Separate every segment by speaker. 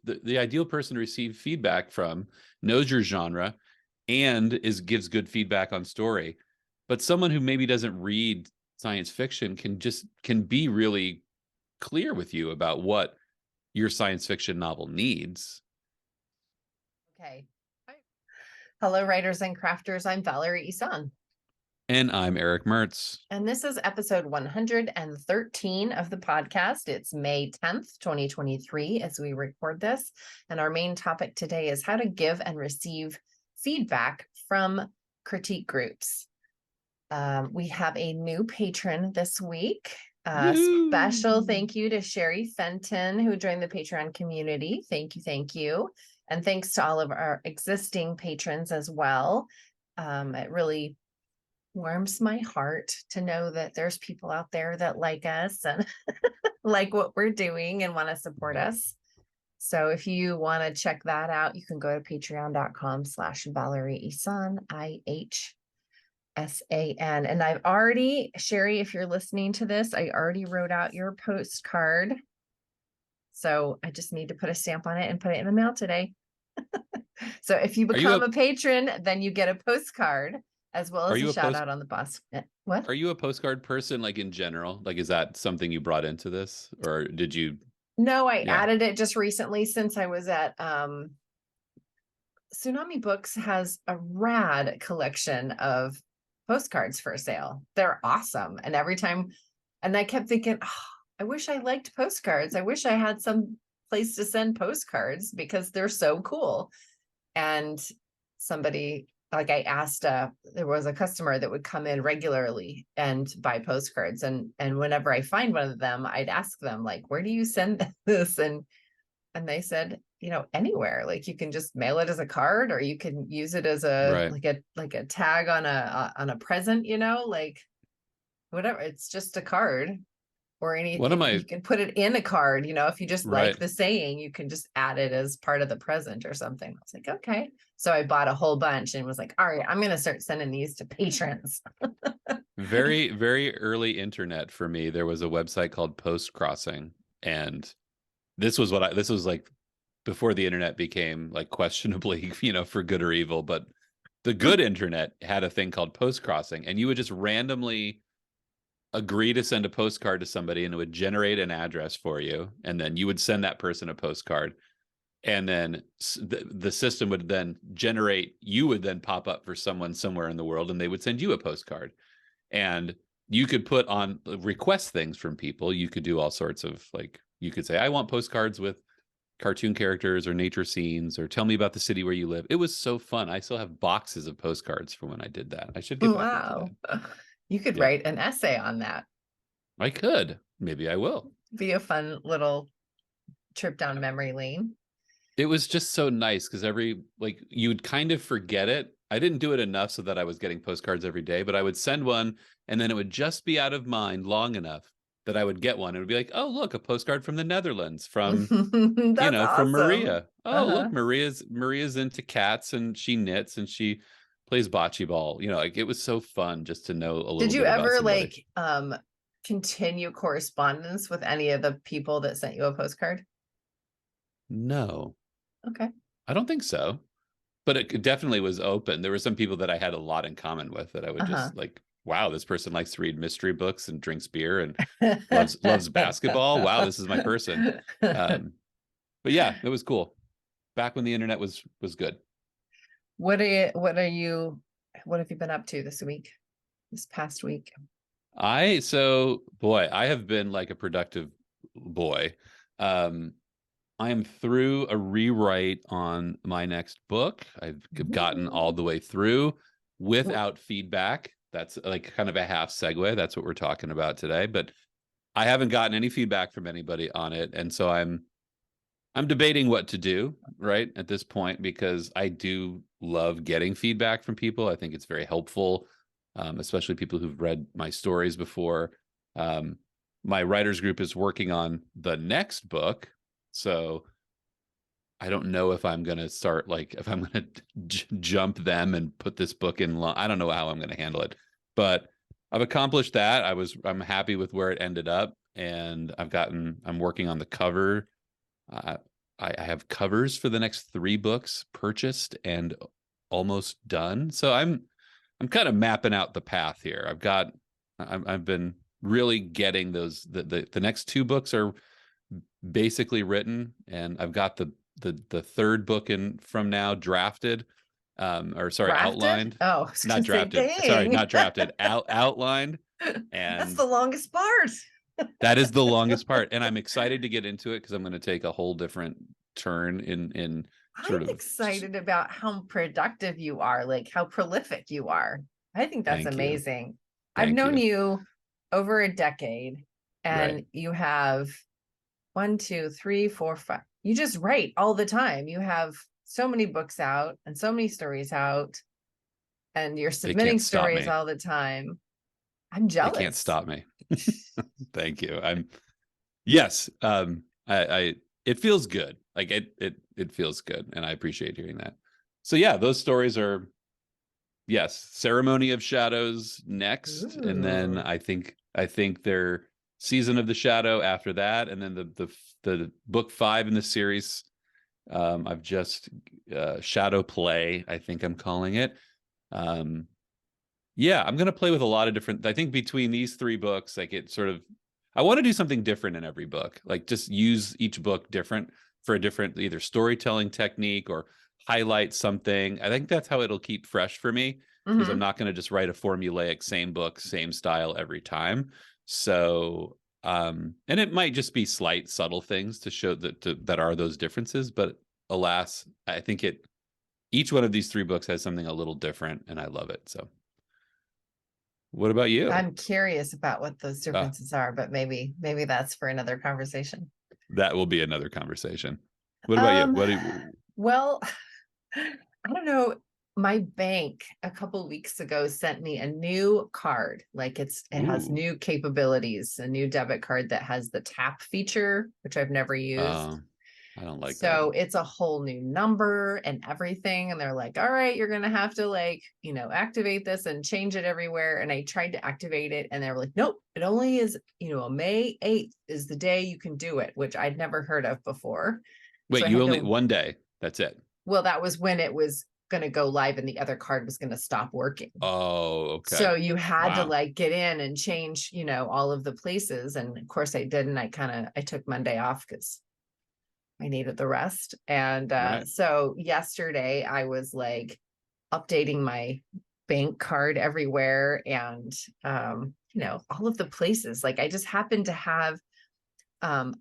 Speaker 1: the ideal person to receive feedback from knows your genre and gives good feedback on story. But someone who maybe doesn't read science fiction can be really clear with you about what your science fiction novel needs.
Speaker 2: Okay. Hello, writers and crafters. I'm Valerie Isan.
Speaker 1: And I'm Eric Mertz.
Speaker 2: And this is episode 113 of the podcast. It's May 10th, 2023, as we record this. And our main topic today is how to give and receive feedback from critique groups. We have a new patron this week. Special thank you to Sherry Fenton, who joined the Patreon community. Thank you. Thank you. And thanks to all of our existing patrons as well. It really warms my heart to know that there's people out there that like us and like what we're doing and want to support us. So if you want to check that out, you can go to patreon.com/Valerie Isan, IHSAN. And I've already, Sherry, if you're listening to this, I already wrote out your postcard. So I just need to put a stamp on it and put it in the mail today. So if you become a patron, then you get a postcard as well as a shout out on the bus. What?
Speaker 1: Are you a postcard person, like in general? Like, is that something you brought into this, or did you?
Speaker 2: No, I added it just recently since I was at Tsunami Books has a rad collection of postcards for sale. They're awesome. And every time, and I kept thinking, oh, I wish I liked postcards. I wish I had some place to send postcards because they're so cool. And somebody, like I asked, there was a customer that would come in regularly and buy postcards. And whenever I find one of them, I'd ask them, like, where do you send this? And they said, anywhere. Like, you can just mail it as a card, or you can use it as a like a tag on a present, like whatever. It's just a card. Or anything, you can put it in a card, if you just like the saying, you can just add it as part of the present or something. I was like, okay. So I bought a whole bunch and was like, all right, I'm going to start sending these to patrons.
Speaker 1: Very, very early internet for me. There was a website called Post Crossing. And this was like before the internet became like questionably, for good or evil. But the good internet had a thing called Post Crossing, and you would just randomly agree to send a postcard to somebody, and it would generate an address for you, and then you would send that person a postcard, and then the system would then you would then pop up for someone somewhere in the world, and they would send you a postcard. And you could put on request things from people. You could do all sorts of, like, you could say, I want postcards with cartoon characters or nature scenes, or tell me about the city where you live. It was so fun. I still have boxes of postcards from when I did that. I should get back into that.
Speaker 2: You could write an essay on that.
Speaker 1: I could. Maybe I will.
Speaker 2: Be a fun little trip down memory lane.
Speaker 1: It was just so nice because you would kind of forget it. I didn't do it enough so that I was getting postcards every day, but I would send one, and then it would just be out of mind long enough that I would get one. It would be like, oh, look, a postcard from the Netherlands from,
Speaker 2: awesome.
Speaker 1: From Maria. Oh, look, Maria's into cats, and she knits, and she plays bocce ball. Like, it was so fun just to know a little bit.
Speaker 2: Did you ever continue correspondence with any of the people that sent you a postcard?
Speaker 1: No.
Speaker 2: Okay.
Speaker 1: I don't think so. But it definitely was open. There were some people that I had a lot in common with that I would just like, wow, this person likes to read mystery books and drinks beer and loves basketball. Wow, this is my person. But yeah, it was cool. Back when the internet was good.
Speaker 2: What have you been up to this past week?
Speaker 1: I have been like a productive boy. I am through a rewrite on my next book. I've gotten all the way through without feedback. That's like kind of a half segue. That's what we're talking about today. But I haven't gotten any feedback from anybody on it. And so I'm debating what to do right at this point, because I do love getting feedback from people. I think it's very helpful, especially people who've read my stories before. My writers group is working on the next book. So I don't know if I'm going to start, like, if I'm going to jump them and put this book in. I don't know how I'm going to handle it, but I've accomplished that. I'm happy with where it ended up, and I'm working on the cover. I have covers for the next 3 books purchased and almost done. So I'm kind of mapping out the path here. I've been really getting those. The next 2 books are basically written, and I've got the third book in from now drafted, or sorry,
Speaker 2: Drafted?
Speaker 1: outlined.
Speaker 2: Oh, I was
Speaker 1: Not
Speaker 2: gonna say,
Speaker 1: drafted. Sorry,
Speaker 2: dang.
Speaker 1: not drafted. Outlined,
Speaker 2: That's
Speaker 1: and
Speaker 2: the longest part.
Speaker 1: that is the longest part. And I'm excited to get into it because I'm going to take a whole different turn in
Speaker 2: I'm
Speaker 1: sort of.
Speaker 2: excited about how productive you are, like how prolific you are. I think that's
Speaker 1: Thank you,
Speaker 2: amazing. I've
Speaker 1: thank
Speaker 2: known
Speaker 1: you.
Speaker 2: you over a decade,
Speaker 1: Right.
Speaker 2: and you have 1, 2, 3, 4, 5. You just write all the time. You have so many books out and so many stories out, and you're
Speaker 1: They
Speaker 2: submitting
Speaker 1: can't stop
Speaker 2: stories
Speaker 1: me.
Speaker 2: all the time. I'm
Speaker 1: They can't
Speaker 2: jealous.
Speaker 1: stop me. Thank you. Yes. I it feels good. Like it feels good, and I appreciate hearing that. So yeah, those stories are, yes, Ceremony of Shadows next, and then
Speaker 2: Ooh.
Speaker 1: I think they're Season of the Shadow after that, and then the book 5 in the series. I've just Shadow Play, I think I'm calling it. Um, yeah, I'm gonna play with a lot of different. I think between these 3 books, like it sort of, I want to do something different in every book. Like just use each book different for a different either storytelling technique or highlight something. I think that's how it'll keep fresh for me because I'm
Speaker 2: Hmm.
Speaker 1: not going to just write a formulaic same book, same style every time. So, and it might just be slight, subtle things to show that are those differences. But alas, I think each one of these 3 books has something a little different, and I love it. So. What about you?
Speaker 2: I'm curious about what those
Speaker 1: Uh,
Speaker 2: differences are, but maybe that's for another conversation.
Speaker 1: that will be another conversation. What about you?
Speaker 2: Um,
Speaker 1: What do you,
Speaker 2: well, I don't know. My bank a couple weeks ago sent me a new card. Like it has
Speaker 1: ooh,
Speaker 2: new capabilities, a new debit card that has the tap feature, which I've never used.
Speaker 1: uh, I don't like that.
Speaker 2: So it's a whole new number and everything. And they're like, all right, you're gonna have to like, activate this and change it everywhere. And I tried to activate it and they were like, nope, it only is, May 8th is the day you can do it, which I'd never heard of before. So
Speaker 1: Wait,
Speaker 2: I
Speaker 1: you
Speaker 2: had
Speaker 1: only
Speaker 2: to,
Speaker 1: one day. That's it.
Speaker 2: well, that was when it was gonna go live and the other card was gonna stop working.
Speaker 1: Oh, okay.
Speaker 2: So you had to
Speaker 1: Wow.
Speaker 2: like get in and change, all of the places. And of course I didn't. I took Monday off because I needed the rest. And
Speaker 1: Right.
Speaker 2: so yesterday I was like updating my bank card everywhere and all of the places. Like I just happened to have a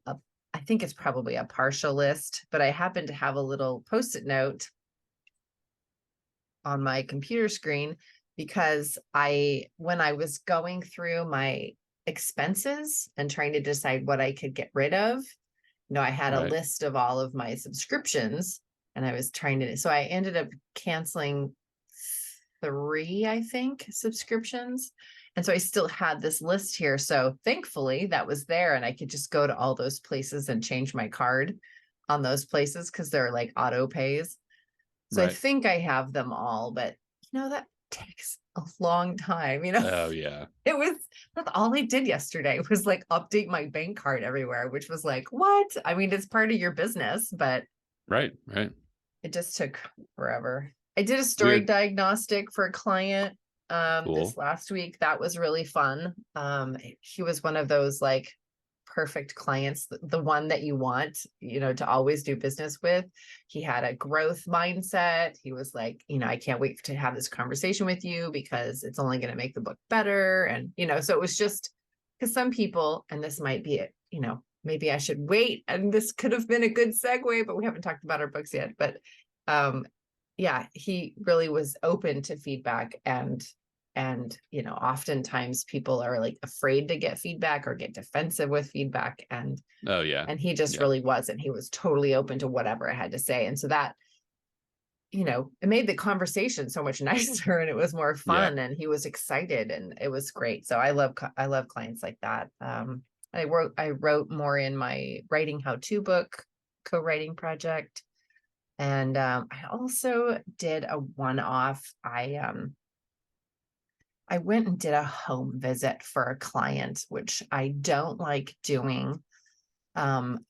Speaker 2: I think it's probably a partial list, but I happen to have a little post-it note on my computer screen because when I was going through my expenses and trying to decide what I could get rid of, I had a
Speaker 1: Right.
Speaker 2: list of all of my subscriptions and I was so I ended up canceling 3, I think, subscriptions. And so I still had this list here. So thankfully that was there and I could just go to all those places and change my card on those places because they're like auto pays. So I
Speaker 1: Right.
Speaker 2: think I have them all, but that takes a long time.
Speaker 1: Oh yeah.
Speaker 2: It was That's all I did yesterday was like update my bank card everywhere, which was like, what? I mean, it's part of your business, but
Speaker 1: Right. Right.
Speaker 2: it just took forever. I did a story
Speaker 1: Weird.
Speaker 2: diagnostic for a client this
Speaker 1: Cool.
Speaker 2: last week. That was really fun. He was one of those like perfect clients, the one that you want, to always do business with. He had a growth mindset. He was like, I can't wait to have this conversation with you because it's only going to make the book better. And, so it was just because some people, and this might be it, maybe I should wait. And this could have been a good segue, but we haven't talked about our books yet. But um, yeah, he really was open to feedback and oftentimes people are like afraid to get feedback or get defensive with feedback
Speaker 1: Oh yeah.
Speaker 2: and he just
Speaker 1: Yeah.
Speaker 2: really wasn't. He was totally open to whatever I had to say. And so that, it made the conversation so much nicer and it was more
Speaker 1: Yeah.
Speaker 2: fun and he was excited and it was great. So I love clients like that. I wrote more in my writing how-to book co-writing project. And I also did a one-off. I went and did a home visit for a client, which I don't like doing,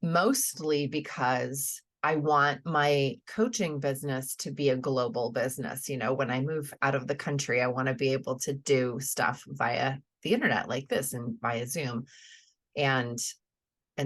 Speaker 2: mostly because I want my coaching business to be a global business. When I move out of the country, I want to be able to do stuff via the internet like this and via Zoom. And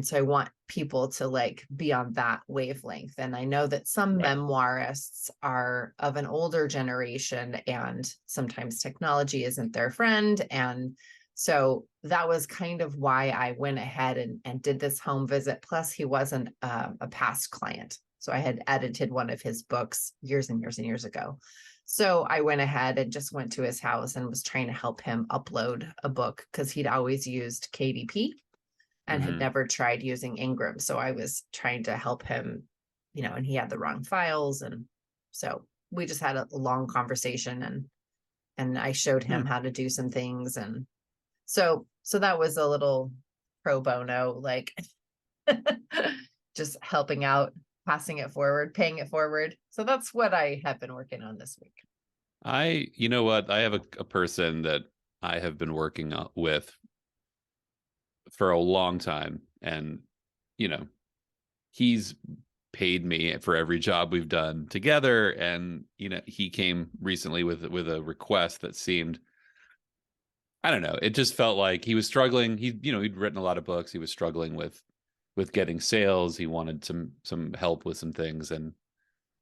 Speaker 2: so I want people to like be on that wavelength. And I know that some
Speaker 1: Right.
Speaker 2: memoirists are of an older generation, and sometimes technology isn't their friend. And so that was kind of why I went ahead and did this home visit. Plus, he wasn't a past client. So I had edited one of his books years and years and years ago. So I went ahead and just went to his house and was trying to help him upload a book because he'd always used KDP and had
Speaker 1: Hmm.
Speaker 2: never tried using Ingram. So I was trying to help him, and he had the wrong files. And so we just had a long conversation, and I showed him how to do some things. And so that was a little pro bono, like just helping out, passing it forward, paying it forward. So that's what I have been working on this week.
Speaker 1: You know what? I have a person that I have been working with for a long time, and you know, he's paid me for every job we've done together, and he came recently with a request that seemed, I don't know, it just felt like he was struggling. He'd written a lot of books. He was struggling with getting sales. He wanted some help with some things and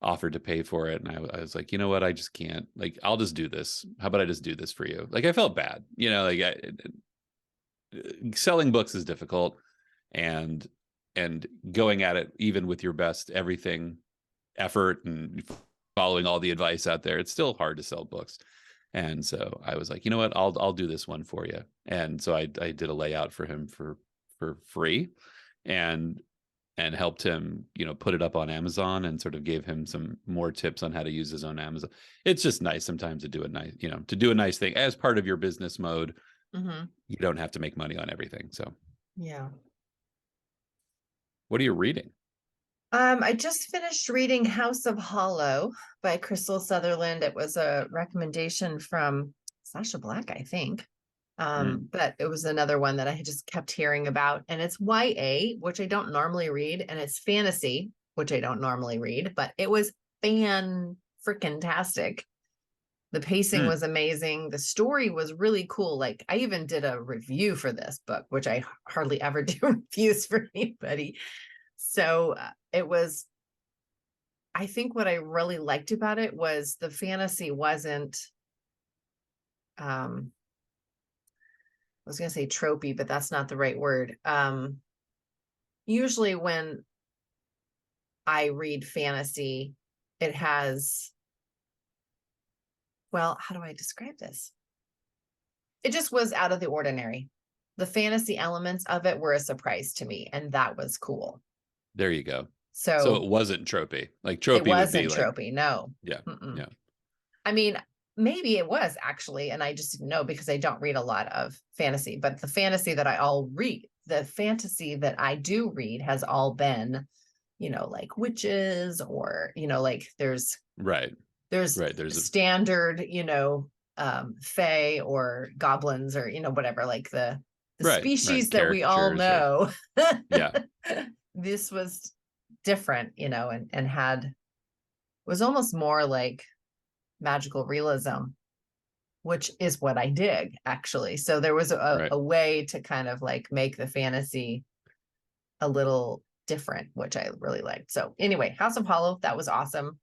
Speaker 1: offered to pay for it. And I was like, you know what? I just can't. Like, I'll just do this. How about I just do this for you? Like, I felt bad. Selling books is difficult, and going at it even with your best everything effort and following all the advice out there, it's still hard to sell books. And so I was like, you know what, I'll do this one for you. And so I did a layout for him for free, and helped him put it up on Amazon, and sort of gave him some more tips on how to use his own Amazon. It's just nice sometimes to do a nice thing as part of your business mode.
Speaker 2: Mm-hmm.
Speaker 1: You don't have to make money on everything. So
Speaker 2: Yeah.
Speaker 1: what are you reading?
Speaker 2: I just finished reading House of Hollow by Crystal Sutherland. It was a recommendation from Sasha Black, I think.
Speaker 1: Mm.
Speaker 2: But it was another one that I had just kept hearing about. And it's YA, which I don't normally read, and it's fantasy, which I don't normally read, but it was fan-freaking-tastic. The pacing
Speaker 1: Mm.
Speaker 2: was amazing. The story was really cool. Like, I even did a review for this book, which I hardly ever do reviews for anybody. So it was, I think what I really liked about it was the fantasy wasn't, I was going to say tropey, but that's not the right word. Usually when I read fantasy, it has, well, how do I describe this? It just was out of the ordinary. The fantasy elements of it were a surprise to me, and that was cool.
Speaker 1: There you go. So
Speaker 2: So
Speaker 1: it wasn't tropey. Like,
Speaker 2: it
Speaker 1: tropey would be
Speaker 2: wasn't
Speaker 1: like,
Speaker 2: tropey. No.
Speaker 1: yeah,
Speaker 2: Mm-mm.
Speaker 1: yeah.
Speaker 2: I mean, maybe it was actually, and I just didn't know because I don't read a lot of fantasy, but the fantasy that I do read has all been, like witches, or, like
Speaker 1: Right.
Speaker 2: there's
Speaker 1: Right. There's a
Speaker 2: standard, fae or goblins, or, whatever, like the
Speaker 1: right
Speaker 2: species that we all
Speaker 1: caricatures, or
Speaker 2: know.
Speaker 1: yeah.
Speaker 2: This was different, and was almost more like magical realism, which is what I dig, actually. So there was
Speaker 1: Right.
Speaker 2: a way to kind of like make the fantasy a little different, which I really liked. So anyway, House of Hollow, that was awesome.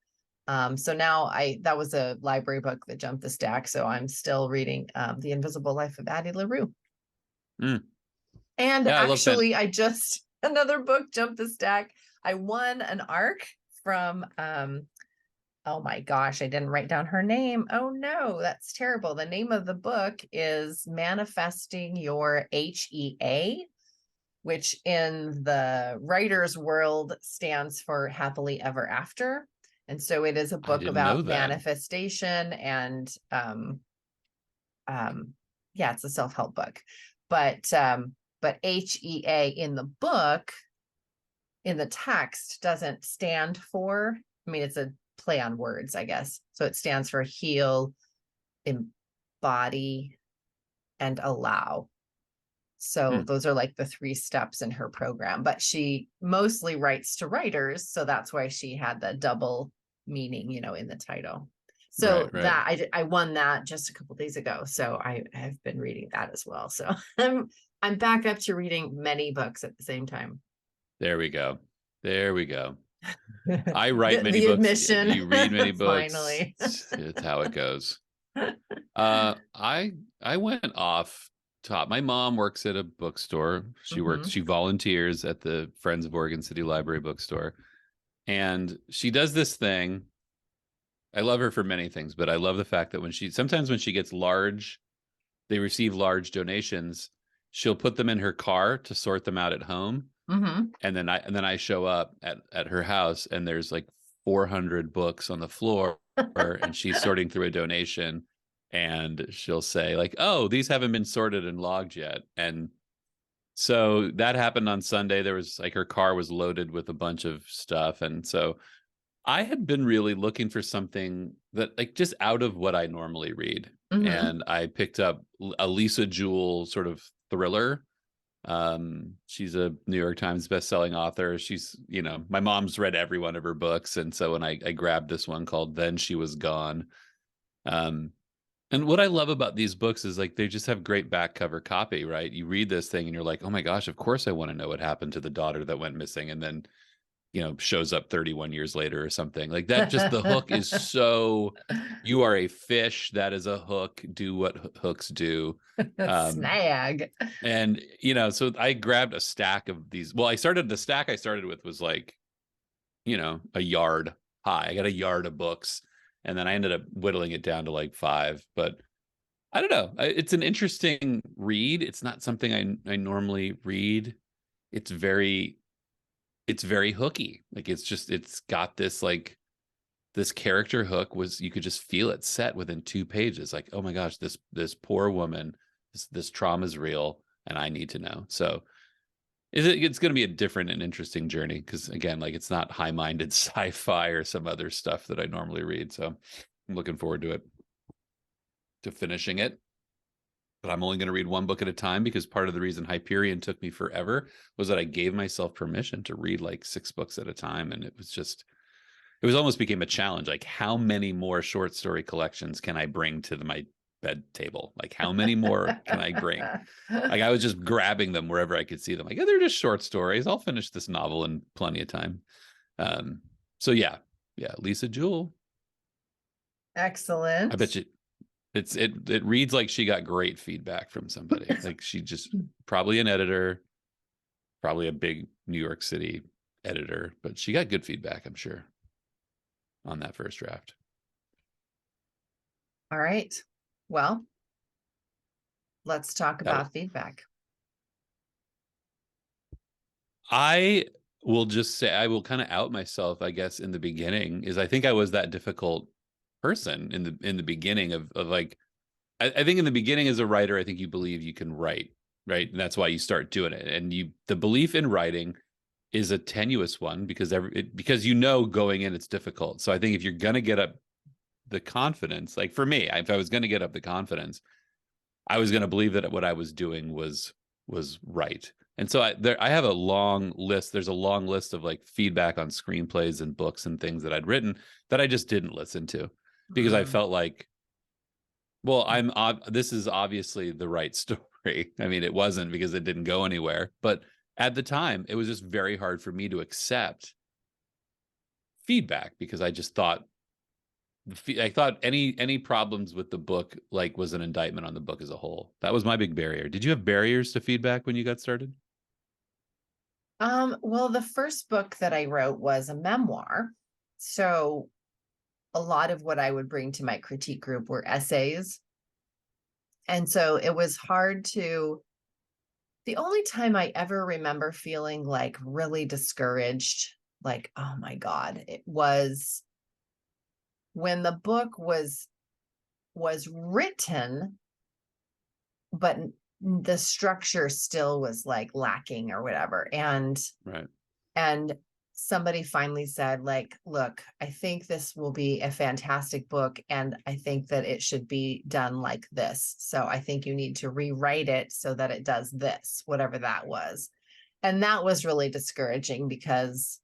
Speaker 2: So now that was a library book that jumped the stack. So I'm still reading The Invisible Life of Addie LaRue.
Speaker 1: Mm.
Speaker 2: And
Speaker 1: Yeah, I love
Speaker 2: actually, another book jumped the stack. I won an ARC from oh my gosh, I didn't write down her name. Oh no, that's terrible. The name of the book is Manifesting Your HEA, which in the writer's world stands for Happily Ever After. And so it is a
Speaker 1: I
Speaker 2: book
Speaker 1: didn't know
Speaker 2: about
Speaker 1: that.
Speaker 2: manifestation, and yeah, it's a self-help book. But HEA in the book, in the text, doesn't stand for, I mean, it's a play on words, I guess. So it stands for heal, embody, and allow. So those are like the 3 steps in her program, but she mostly writes to writers. So that's why she had the double meaning, in the title. So
Speaker 1: Right.
Speaker 2: that I won that just a couple days ago. So I have been reading that as well. So I'm back up to reading many books at the same time.
Speaker 1: There we go. There we go. I write many
Speaker 2: The
Speaker 1: books.
Speaker 2: admission.
Speaker 1: You read many books.
Speaker 2: Finally.
Speaker 1: It's how it goes. I went off top. My mom works at a bookstore. She volunteers at the Friends of Oregon City Library bookstore. And she does this thing. I love her for many things, but I love the fact that sometimes when she gets they receive large donations, she'll put them in her car to sort them out at home. And then I show up at her house and there's like 400 books on the floor and she's sorting through a donation and she'll say like, oh, these haven't been sorted and logged yet. And so that happened on Sunday. There was like her car was loaded with a bunch of stuff. And so I had been really looking for something that like just out of what I normally read. And I picked up a Lisa Jewell sort of thriller. She's a New York Times bestselling author. She's, my mom's read every one of her books. And so when I grabbed this one called Then She Was Gone. And what I love about these books is like they just have great back cover copy, right? You read this thing and you're like, oh my gosh, of course I want to know what happened to the daughter that went missing and then, shows up 31 years later or something. Like that, just the hook is so, you are a fish, that is a hook, do what hooks do.
Speaker 2: Snag.
Speaker 1: And, so I grabbed a stack of these. Well, the stack I started with was like, a yard high. I got a yard of books. And then I ended up whittling it down to like 5. But I don't know. It's an interesting read. It's not something I normally read. It's very hooky. Like it's got this like this character hook you could just feel it set within 2 pages. Like, oh my gosh, this poor woman, this trauma is real and I need to know. So it's going to be a different and interesting journey because again, like it's not high-minded sci-fi or some other stuff that I normally read. So I'm looking forward to finishing it. But I'm only going to read 1 book at a time because part of the reason Hyperion took me forever was that I gave myself permission to read like 6 books at a time. And it was almost became a challenge. Like how many more short story collections can I bring to my bed table? Like how many more can I bring? Like I was just grabbing them wherever I could see them. Like, they're just short stories. I'll finish this novel in plenty of time. So yeah, Lisa Jewell.
Speaker 2: Excellent.
Speaker 1: I bet you it reads like she got great feedback from somebody. Like she just probably an editor, probably a big New York City editor, but she got good feedback, I'm sure, on that first draft.
Speaker 2: All right. Well, let's talk about feedback.
Speaker 1: I will just say, I will kind of out myself, I guess, in the beginning, is I think I was that difficult person in the beginning of like, I think in the beginning as a writer, I think you believe you can write, right? And that's why you start doing it. And the belief in writing is a tenuous one because going in, it's difficult. So I think if you're going to get up the confidence, like for me, if I was going to get up the confidence, I was going to believe that what I was doing was right. And so I have a long list. There's a long list of like feedback on screenplays and books and things that I'd written that I just didn't listen to because I felt like, well, this is obviously the right story. I mean, it wasn't because it didn't go anywhere, but at the time it was just very hard for me to accept feedback because I just thought any problems with the book like was an indictment on the book as a whole. That was my big barrier. Did you have barriers to feedback when you got started?
Speaker 2: Well, the first book that I wrote was a memoir. So a lot of what I would bring to my critique group were essays. And so it was hard the only time I ever remember feeling like really discouraged, like, oh my God, it was when the book was written, but the structure still was like lacking or whatever. And
Speaker 1: Right.
Speaker 2: And somebody finally said, like, look, I think this will be a fantastic book, and I think that it should be done like this. So I think you need to rewrite it so that it does this, whatever that was. And that was really discouraging because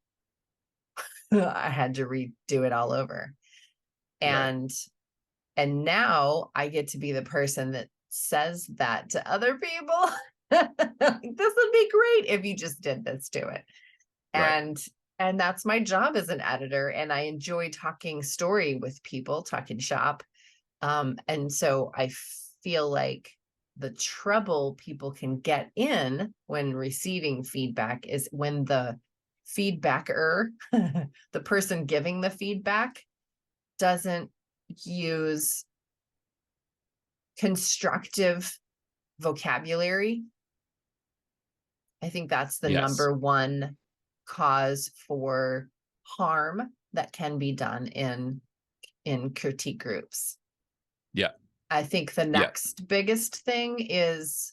Speaker 2: I had to redo it all over.
Speaker 1: Right.
Speaker 2: And now I get to be the person that says that to other people. This would be great if you just did this to it.
Speaker 1: Right.
Speaker 2: And that's my job as an editor. And I enjoy talking story with people, talking shop. And so I feel like the trouble people can get in when receiving feedback is when the feedbacker, the person giving the feedback, doesn't use constructive vocabulary. I think that's the
Speaker 1: Yes.
Speaker 2: number one cause for harm that can be done in critique groups.
Speaker 1: Yeah.
Speaker 2: I think the
Speaker 1: Yeah.
Speaker 2: next biggest thing is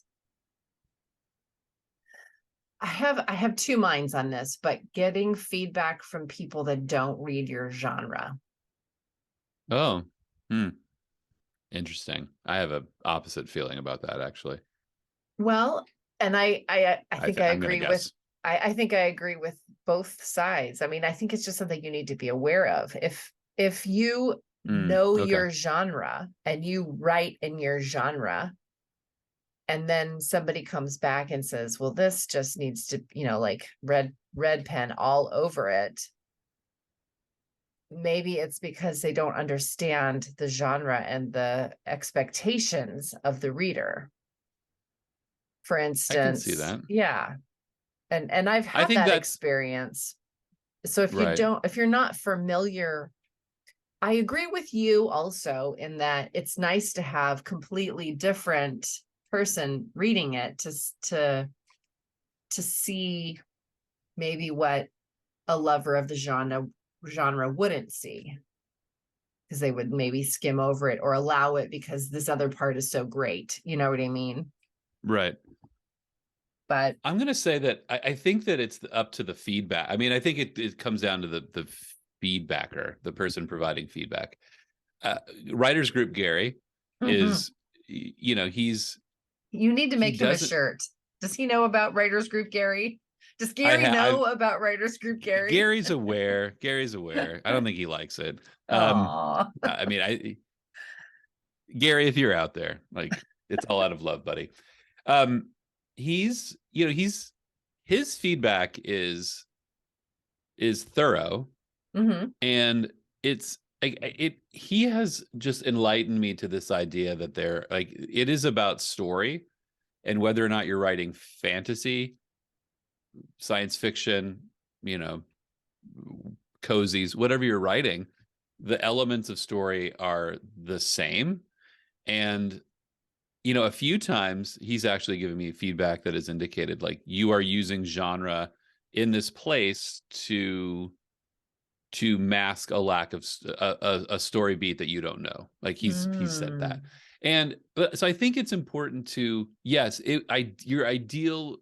Speaker 2: I have two minds on this, but getting feedback from people that don't read your genre.
Speaker 1: Oh, hmm. Interesting. I have a opposite feeling about that, actually.
Speaker 2: Well, and I think I
Speaker 1: I'm gonna
Speaker 2: agree with
Speaker 1: guess.
Speaker 2: I think I agree with both sides. I mean, I think it's just something you need to be aware of. If you know
Speaker 1: Okay.
Speaker 2: your genre and you write in your genre, and then somebody comes back and says, well, this just needs to, like red pen all over it. Maybe it's because they don't understand the genre and the expectations of the reader. For
Speaker 1: I can see
Speaker 2: instance,
Speaker 1: that.
Speaker 2: yeah. And I've
Speaker 1: I
Speaker 2: had
Speaker 1: think
Speaker 2: that
Speaker 1: that's
Speaker 2: experience. So
Speaker 1: right.
Speaker 2: if you're not familiar, I agree with you also in that it's nice to have completely different person reading it to see maybe what a lover of the genre wouldn't see, because they would maybe skim over it or allow it because this other part is so great. You know what I mean?
Speaker 1: Right.
Speaker 2: But
Speaker 1: I'm gonna say that I think that it's up to the feedback. I mean, I think it comes down to the feedbacker, the person providing feedback. Uh, Writers Group Gary is, he's
Speaker 2: you need to
Speaker 1: he
Speaker 2: make him a
Speaker 1: doesn't.
Speaker 2: shirt. Does he know about Writers Group Gary? Does
Speaker 1: I
Speaker 2: Gary
Speaker 1: have.
Speaker 2: know about Writers Group Gary?
Speaker 1: Gary's aware. Gary's aware. I don't think he likes it.
Speaker 2: Aw.
Speaker 1: I mean, Gary, if you're out there, like, it's all out of love, buddy. Um, his feedback is thorough,
Speaker 2: Mm-hmm.
Speaker 1: and it's like he has just enlightened me to this idea that it is about story, and whether or not you're writing fantasy, science fiction, you know, cozies, whatever you're writing, the elements of story are the same. And a few times he's actually given me feedback that has indicated, like, you are using genre in this place to mask a lack of a story beat that you don't know. Like, he's said that.
Speaker 2: Mm.
Speaker 1: And so I think it's important to, yes, your ideal,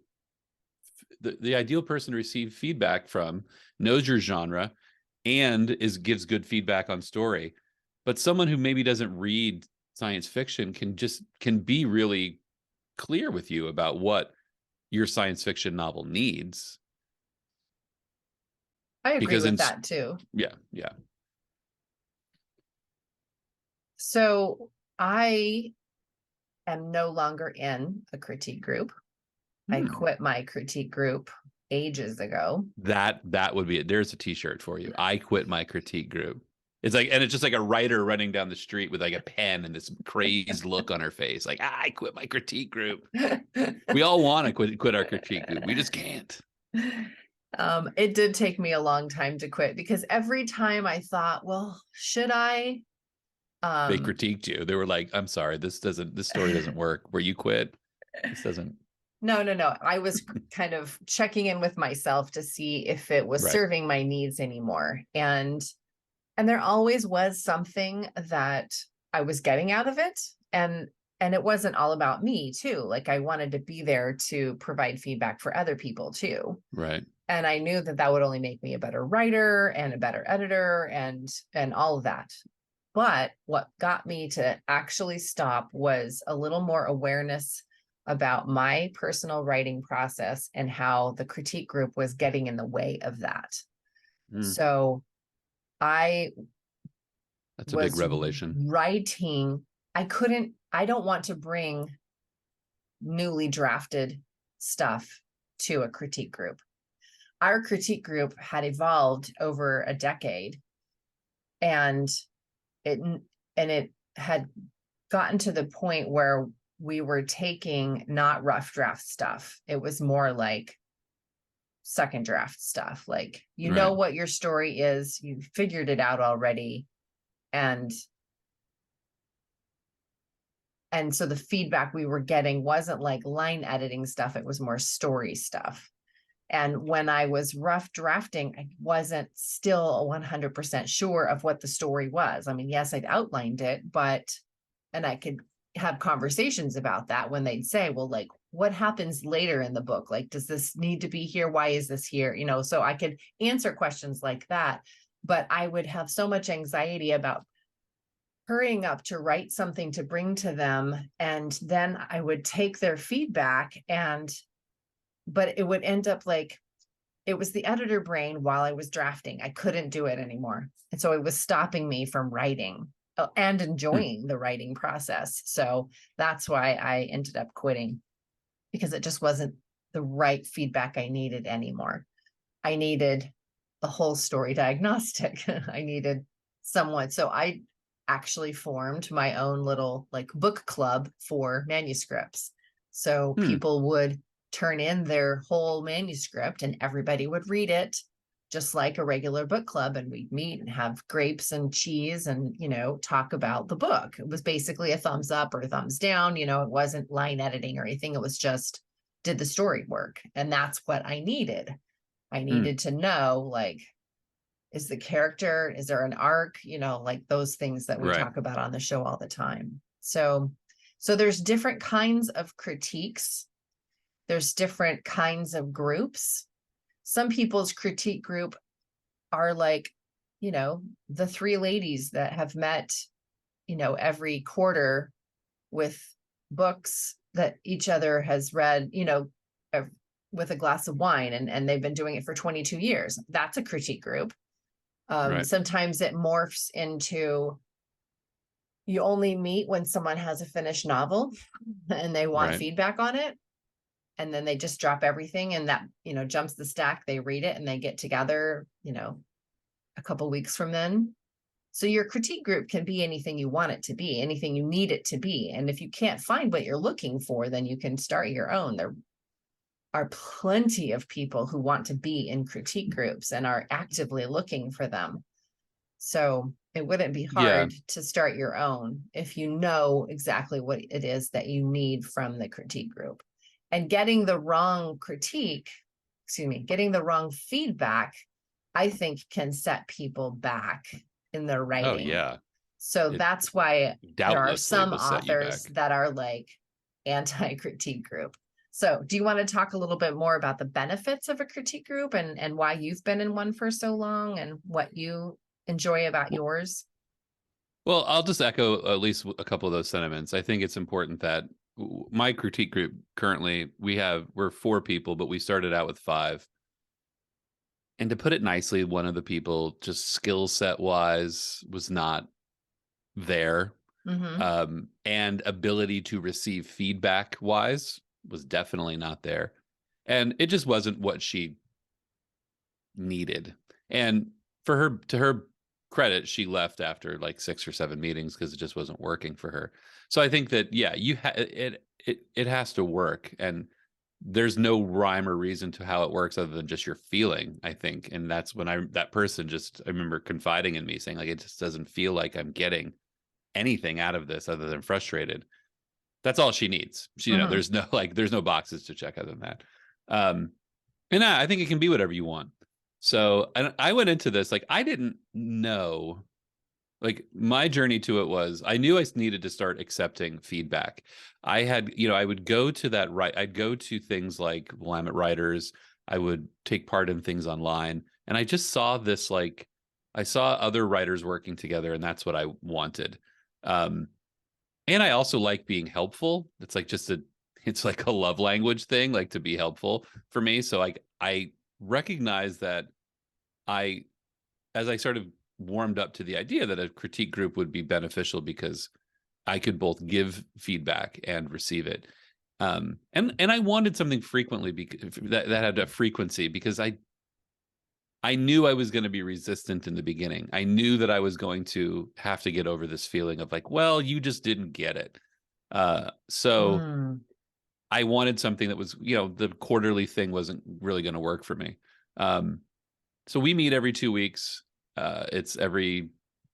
Speaker 1: the ideal person to receive feedback from knows your genre and gives good feedback on story. But someone who maybe doesn't read science fiction can be really clear with you about what your science fiction novel needs.
Speaker 2: I agree
Speaker 1: Because
Speaker 2: with that too.
Speaker 1: yeah, yeah.
Speaker 2: So I am no longer in a critique group. I
Speaker 1: Hmm.
Speaker 2: quit my critique group ages ago.
Speaker 1: That would be it. There's a t-shirt for you. I quit my critique group. And it's just like a writer running down the street with like a pen and this crazed look on her face, like, I quit my critique group. We all want to quit our critique group. We just can't.
Speaker 2: It did take me a long time to quit because every time I thought, well, should I?
Speaker 1: They
Speaker 2: Um,
Speaker 1: critiqued you. They were like, I'm sorry, this story doesn't work. Where you quit. This doesn't.
Speaker 2: no. I was kind of checking in with myself to see if it was
Speaker 1: Right.
Speaker 2: serving my needs anymore. And there always was something that I was getting out of it. And it wasn't all about me too. Like I wanted to be there to provide feedback for other people too.
Speaker 1: Right.
Speaker 2: And I knew that that would only make me a better writer and a better editor and all of that. But what got me to actually stop was a little more awareness about my personal writing process and how the critique group was getting in the way of that.
Speaker 1: Mm,
Speaker 2: So I
Speaker 1: that's a big
Speaker 2: was
Speaker 1: revelation.
Speaker 2: writing, I don't want to bring newly drafted stuff to a critique group. Our critique group had evolved over a decade, and it had gotten to the point where we were taking not rough draft stuff. It was more like second draft stuff. Like, you know
Speaker 1: Right.
Speaker 2: what your story is, you figured it out already. And so the feedback we were getting wasn't like line editing stuff, it was more story stuff. And when I was rough drafting, I wasn't still 100% sure of what the story was. I mean, yes, I'd outlined it, and I could have conversations about that when they'd say, well, like, what happens later in the book? Like, does this need to be here? Why is this here? You know, so I could answer questions like that. But I would have so much anxiety about hurrying up to write something to bring to them. And then I would take their feedback but it would end up like, it was the editor brain while I was drafting. I couldn't do it anymore. And so it was stopping me from writing and
Speaker 1: Hmm.
Speaker 2: enjoying the writing process. So that's why I ended up quitting, because it just wasn't the right feedback I needed anymore. I needed a whole story diagnostic. I needed someone. So I actually formed my own little like book club for manuscripts. So
Speaker 1: Hmm.
Speaker 2: people would turn in their whole manuscript and everybody would read it just like a regular book club, and we'd meet and have grapes and cheese and, you know, talk about the book. It was basically a thumbs up or a thumbs down. You know, it wasn't line editing or anything. It was just, did the story work? And that's what I needed. I
Speaker 1: Hmm.
Speaker 2: needed to know, like, is the character, is there an arc, you know, like those things that we
Speaker 1: Right.
Speaker 2: talk about on the show all the time. So there's different kinds of critiques. There's different kinds of groups. Some people's critique group are like, you know, the three ladies that have met, you know, every quarter with books that each other has read, you know, with a glass of wine, and they've been doing it for 22 years. That's a critique group.
Speaker 1: Right.
Speaker 2: Sometimes it morphs into, you only meet when someone has a finished novel and they want
Speaker 1: Right.
Speaker 2: feedback on it. And then they just drop everything and that, you know, jumps the stack. They read it and they get together, you know, a couple weeks from then. So your critique group can be anything you want it to be, anything you need it to be. And if you can't find what you're looking for, then you can start your own. There are plenty of people who want to be in critique groups and are actively looking for them. So it wouldn't be
Speaker 1: Yeah.
Speaker 2: hard to start your own if you know exactly what it is that you need from the critique group. And getting the wrong critique, getting the wrong feedback, I think can set people back in their
Speaker 1: Oh,
Speaker 2: writing.
Speaker 1: yeah.
Speaker 2: So
Speaker 1: It
Speaker 2: that's why there are
Speaker 1: doubtlessly
Speaker 2: some
Speaker 1: will set you
Speaker 2: authors
Speaker 1: back.
Speaker 2: that are like anti-critique group. So do you want to talk a little bit more about the benefits of a critique group and why you've been in one for so long and what you enjoy about
Speaker 1: W-
Speaker 2: yours?
Speaker 1: Well, I'll just echo at least a couple of those sentiments. I think it's important that my critique group currently, we're four people, but we started out with five. And to put it nicely, one of the people, just skill set wise, was not there.
Speaker 2: Mm-hmm.
Speaker 1: And ability to receive feedback wise was definitely not there. And it just wasn't what she needed. And for her, to her credit, she left after like 6 or 7 meetings because it just wasn't working for her. So I think that, yeah, it has to work. And there's no rhyme or reason to how it works other than just your feeling, I think. And that's when that person just, I remember confiding in me saying, like, it just doesn't feel like I'm getting anything out of this other than frustrated. That's all she needs.
Speaker 2: Mm-hmm.
Speaker 1: there's no boxes to check other than that. Um, and I think it can be whatever you want. So, and I went into this like I didn't know. Like my journey to it was I knew I needed to start accepting feedback. I would go to that, right. I'd go to things like Willamette Writers, I would take part in things online. And I just saw this, like, I saw other writers working together, and that's what I wanted. Um, and I also like being helpful. It's like a love language thing, like to be helpful for me. So like I recognize that I, as I sort of warmed up to the idea that a critique group would be beneficial because I could both give feedback and receive it. And I wanted something frequently that had a frequency, because I knew I was going to be resistant in the beginning. I knew that I was going to have to get over this feeling of like, well, you just didn't get it. So
Speaker 2: Mm.
Speaker 1: I wanted something that was, the quarterly thing wasn't really going to work for me. So we meet every 2 weeks. It's every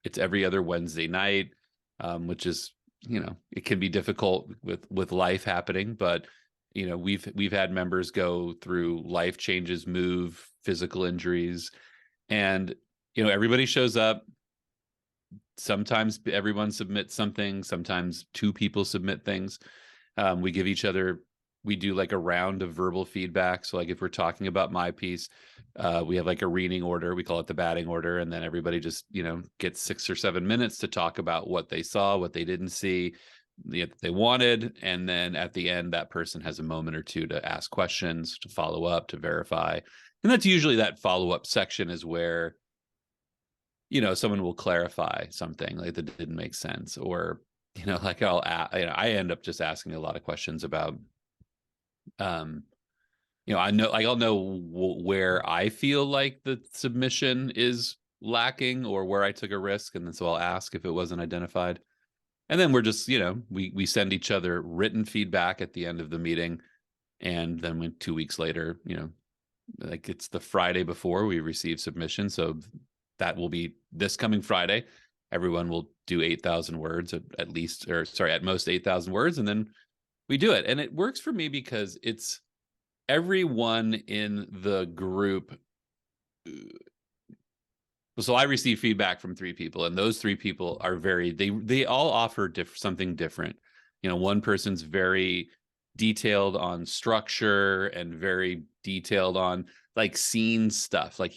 Speaker 1: other Wednesday night, which is, it can be difficult with life happening, but we've had members go through life changes, move, physical injuries, and everybody shows up. Sometimes everyone submits something, sometimes two people submit things. We give each other, we do like a round of verbal feedback. So like if we're talking about my piece, we have like a reading order, we call it the batting order, and then everybody just gets 6 or 7 minutes to talk about what they saw, what they didn't see, they wanted, and then at the end that person has a moment or two to ask questions, to follow up, to verify. And that's usually, that follow-up section is where someone will clarify something like that didn't make sense, or like I end up just asking a lot of questions about I'll know where I feel like the submission is lacking or where I took a risk, and then so I'll ask if it wasn't identified. And then we're just, we send each other written feedback at the end of the meeting. And then when 2 weeks later, like it's the Friday before we receive submission. So that will be this coming Friday. Everyone will do 8,000 words at least, or sorry, at most 8,000 words. And then we do it. And it works for me because it's everyone in the group. So I receive feedback from 3 people, and those 3 people are they all offer something different. One person's very detailed on structure and very detailed on like scene stuff. Like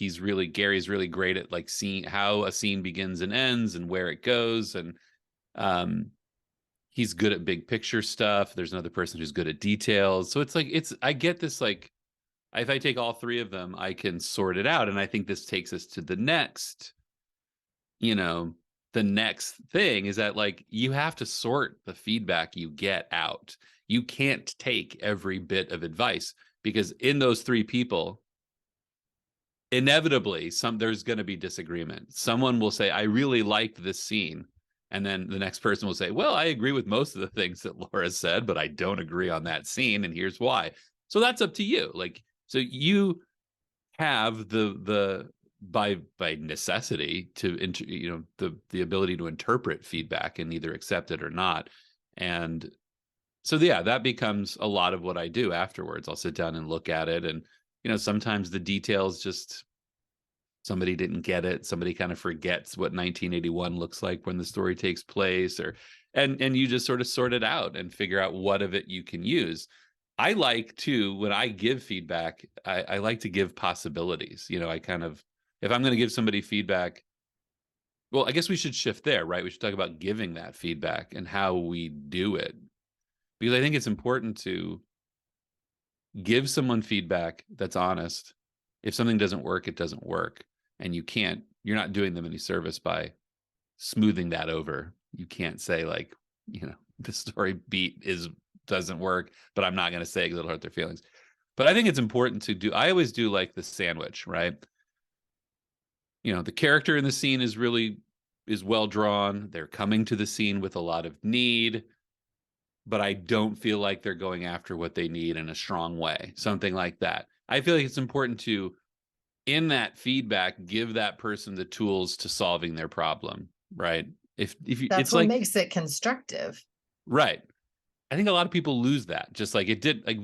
Speaker 1: Gary's really great at like seeing how a scene begins and ends and where it goes. And he's good at big picture stuff. There's another person who's good at details. So I get this, like, if I take all 3 of them, I can sort it out. And I think this takes us to the next thing is that, like, you have to sort the feedback you get out. You can't take every bit of advice, because in those 3 people, inevitably there's going to be disagreement. Someone will say, I really liked this scene. And then the next person will say, well, I agree with most of the things that Laura said, but I don't agree on that scene. And here's why. So that's up to you. Like, so you have by necessity to the ability to interpret feedback and either accept it or not. And so that becomes a lot of what I do afterwards. I'll sit down and look at it, and sometimes the details, just somebody didn't get it, somebody kind of forgets what 1981 looks like when the story takes place, and you just sort of sort it out and figure out what of it you can use. I like to, when I give feedback, I like to give possibilities. I kind of, if I'm going to give somebody feedback, well, I guess we should shift there, right? We should talk about giving that feedback and how we do it, because I think it's important to give someone feedback that's honest. If something doesn't work, it doesn't work. And you're not doing them any service by smoothing that over. You can't say, like, the story beat doesn't work, but I'm not going to say it because it'll hurt their feelings. But I think it's important to I always do like the sandwich, right? The character in the scene is well drawn. They're coming to the scene with a lot of need, but I don't feel like they're going after what they need in a strong way. Something like that. I feel like it's important to, in that feedback, give that person the tools to solving their problem, right? If
Speaker 2: That's
Speaker 1: it's
Speaker 2: what
Speaker 1: like,
Speaker 2: makes it constructive.
Speaker 1: right. I think a lot of people lose that. Just like it did, like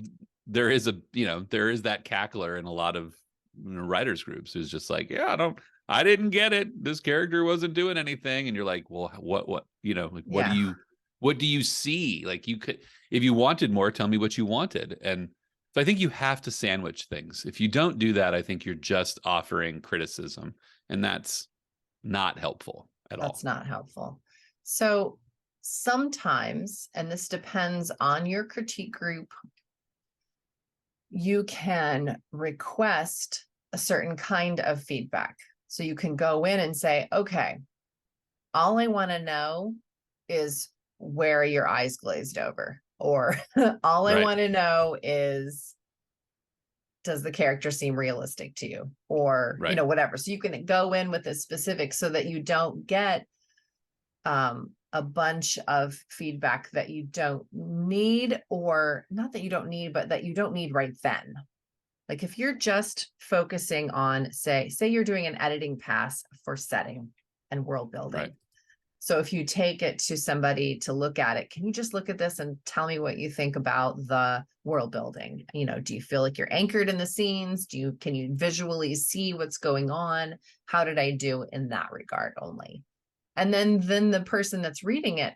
Speaker 1: there is that cackler in a lot of writers groups who's just like, yeah, I didn't get it. This character wasn't doing anything. And you're like, well, what, like, what
Speaker 2: Yeah.
Speaker 1: what do you see? Like, you could, if you wanted more, tell me what you wanted. And So I think you have to sandwich things. If you don't do that, I think you're just offering criticism, and that's not helpful at
Speaker 2: That's
Speaker 1: all.
Speaker 2: not helpful. So sometimes, and this depends on your critique group, you can request a certain kind of feedback. So you can go in and say, okay, all I want to know is where are your eyes glazed over? Or all I
Speaker 1: Right.
Speaker 2: want to know is, does the character seem realistic to you? Or,
Speaker 1: Right.
Speaker 2: whatever. So you can go in with a specific so that you don't get a bunch of feedback that you don't need, or not that you don't need, but that you don't need right then. Like if you're just focusing on, say you're doing an editing pass for setting and world building.
Speaker 1: Right.
Speaker 2: So if you take it to somebody to look at it, can you just look at this and tell me what you think about the world building? Do you feel like you're anchored in the scenes? Can you visually see what's going on? How did I do in that regard only? And then the person that's reading it,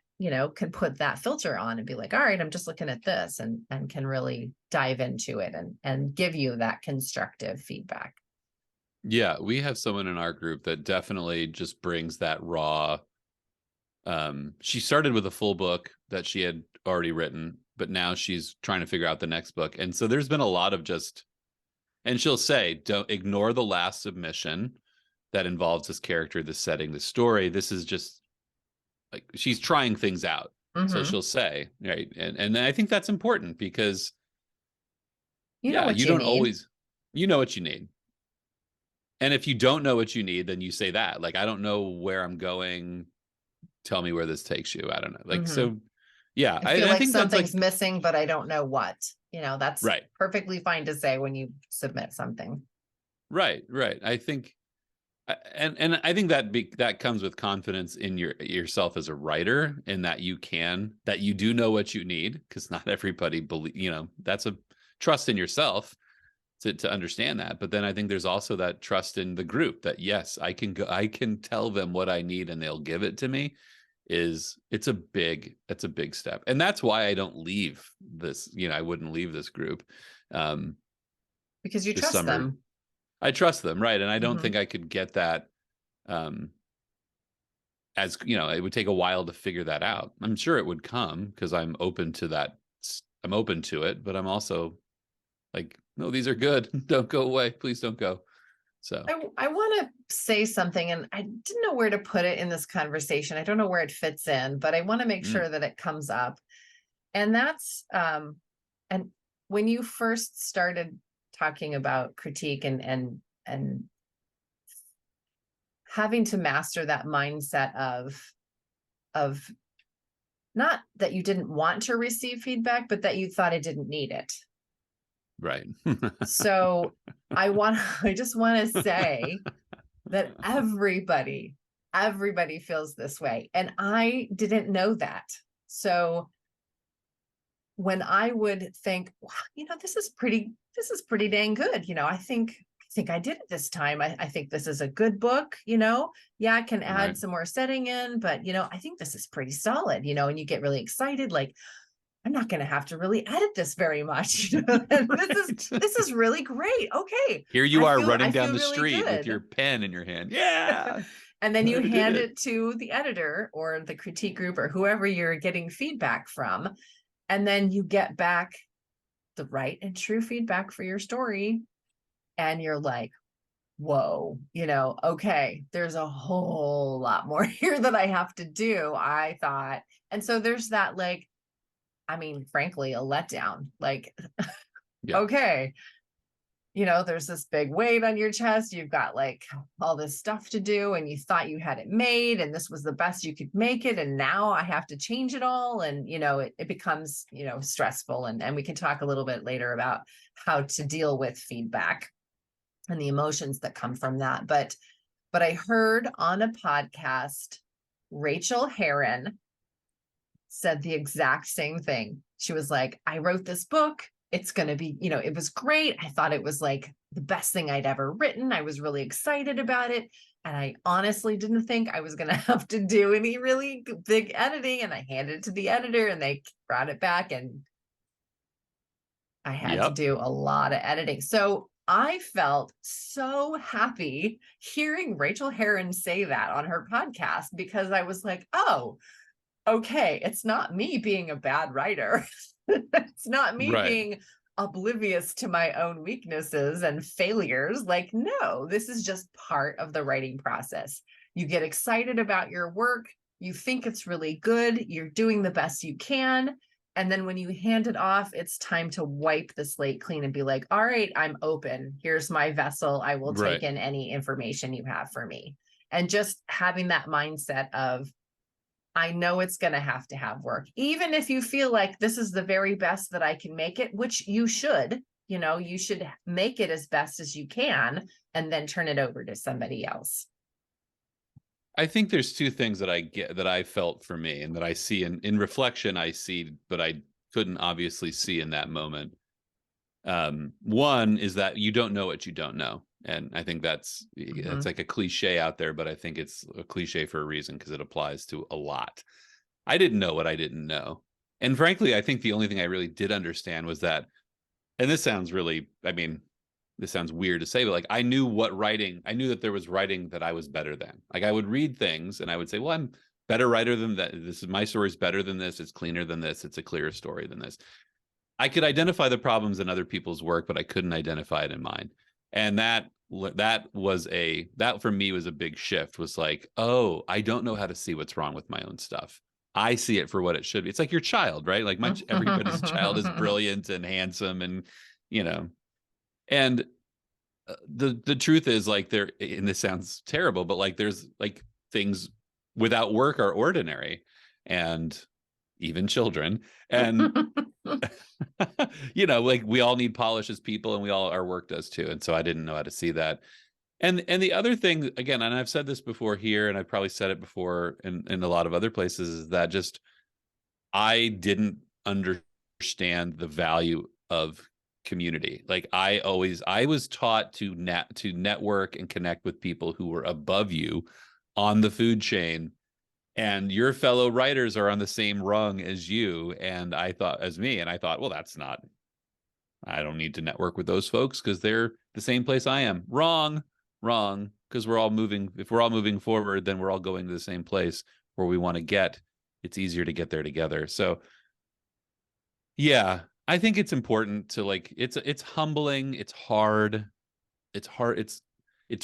Speaker 2: can put that filter on and be like, all right, I'm just looking at this, and can really dive into it and give you that constructive feedback.
Speaker 1: Yeah, we have someone in our group that definitely just brings that raw. She started with a full book that she had already written, but now she's trying to figure out the next book. And so there's been a lot of just, and she'll say, don't ignore the last submission that involves this character, this setting, this story. This is just like she's trying things out. So
Speaker 2: Mm-hmm.
Speaker 1: she'll say, right. And I think that's important because
Speaker 2: You know
Speaker 1: yeah,
Speaker 2: what
Speaker 1: you
Speaker 2: you
Speaker 1: don't
Speaker 2: need.
Speaker 1: always, you know what you need. And if you don't know what you need, then you say that. Like, I don't know where I'm going. Tell me where this takes you. I don't know. Like,
Speaker 2: Mm-hmm.
Speaker 1: so yeah,
Speaker 2: I feel
Speaker 1: I
Speaker 2: like
Speaker 1: think that's
Speaker 2: something's
Speaker 1: like,
Speaker 2: missing, but I don't know what. That's
Speaker 1: right,
Speaker 2: perfectly fine to say when you submit something.
Speaker 1: right, right. I think, and I think that comes with confidence in yourself as a writer, in that that you do know what you need, because not everybody believe, that's a trust in yourself to understand that. But then I think there's also that trust in the group that yes, I can tell them what I need and they'll give it to me. It's a big step. And that's why I don't leave this, I wouldn't leave this group um
Speaker 2: Because you
Speaker 1: this
Speaker 2: trust
Speaker 1: summer.
Speaker 2: them.
Speaker 1: I trust them, right? And I don't
Speaker 2: Mm-hmm.
Speaker 1: think I could get that um as it would take a while to figure that out. I'm sure it would come because I'm open to that. I'm open to it, but I'm also like, no, these are good. Don't go away. Please don't go. So,
Speaker 2: I want to say something, and I didn't know where to put it in this conversation. I don't know where it fits in, but I want to make
Speaker 1: mm,
Speaker 2: sure that it comes up. And that's and when you first started talking about critique and having to master that mindset of not that you didn't want to receive feedback, but that you thought it didn't need it.
Speaker 1: right.
Speaker 2: So I just want to say that everybody feels this way. And I didn't know that. So when I would think, wow, this is pretty dang good. I think I did it this time. I think this is a good book, yeah, I can
Speaker 1: Right.
Speaker 2: add some more setting in, but I think this is pretty solid, and you get really excited, like, I'm not going to have to really edit this very much. And
Speaker 1: Right.
Speaker 2: this is really great. Okay.
Speaker 1: Here you
Speaker 2: I
Speaker 1: are
Speaker 2: feel I
Speaker 1: running down
Speaker 2: feel
Speaker 1: the
Speaker 2: really
Speaker 1: street with your
Speaker 2: good.
Speaker 1: pen in your hand. Yeah.
Speaker 2: And then you
Speaker 1: I did
Speaker 2: hand
Speaker 1: it.
Speaker 2: it to the editor or the critique group or whoever you're getting feedback from. And then you get back the right and true feedback for your story. And you're like, whoa, okay, there's a whole lot more here that I have to do, I thought. And so there's that, like, I mean, frankly, a letdown. Like,
Speaker 1: Yeah.
Speaker 2: okay, there's this big weight on your chest. You've got like all this stuff to do, and you thought you had it made, and this was the best you could make it. And now I have to change it all. And, it becomes, stressful. And we can talk a little bit later about how to deal with feedback and the emotions that come from that. But I heard on a podcast, Rachel Herron said the exact same thing. She was like, I wrote this book. It's going to be, it was great. I thought it was like the best thing I'd ever written. I was really excited about it. And I honestly didn't think I was going to have to do any really big editing. And I handed it to the editor and they brought it back. And I had to
Speaker 1: Yep.
Speaker 2: do a lot of editing. So I felt so happy hearing Rachel Herron say that on her podcast, because I was like, oh, okay, it's not me being a bad writer. It's not me
Speaker 1: Right.
Speaker 2: being oblivious to my own weaknesses and failures. Like, no, this is just part of the writing process. You get excited about your work, you think it's really good, you're doing the best you can. And then when you hand it off, it's time to wipe the slate clean and be like, all right, I'm open. Here's my vessel. I will take
Speaker 1: Right.
Speaker 2: in any information you have for me. And just having that mindset of, I know it's going to have work, even if you feel like this is the very best that I can make it, which you should, you should make it as best as you can and then turn it over to somebody else.
Speaker 1: I think there's two things that I get that I felt for me and that I see in reflection, I see, but I couldn't obviously see in that moment. One is that you don't know what you don't know. And I think that's like a cliche out there, but I think it's a cliche for a reason because it applies to a lot. I didn't know what I didn't know. And frankly, I think the only thing I really did understand was that, and this sounds really, I mean, this sounds weird to say, but like I knew I knew that there was writing that I was better than. Like I would read things and I would say, well, I'm better writer than that. This is my story's better than this. It's cleaner than this. It's a clearer story than this. I could identify the problems in other people's work, but I couldn't identify it in mine. And that for me was a big shift, was like, oh, I don't know how to see what's wrong with my own stuff. I see it for what it should be. It's like your child, right? Like everybody's child is brilliant and handsome and, you know, and the truth is like and this sounds terrible, but like there's like things without work are ordinary, and even children, and like we all need polish as people, and our work does too. And so I didn't know how to see that. And the other thing, again, and I've said this before here, and I've probably said it before in a lot of other places, is that just I didn't understand the value of community. Like I was taught to network and connect with people who were above you on the food chain, and your fellow writers are on the same rung as you and I thought as me, and I thought, well, I don't need to network with those folks because they're the same place I am. Wrong, because if we're all moving forward, then we're all going to the same place where we want to get. It's easier to get there together. So yeah, I think it's important to like, it's humbling, it's hard, it's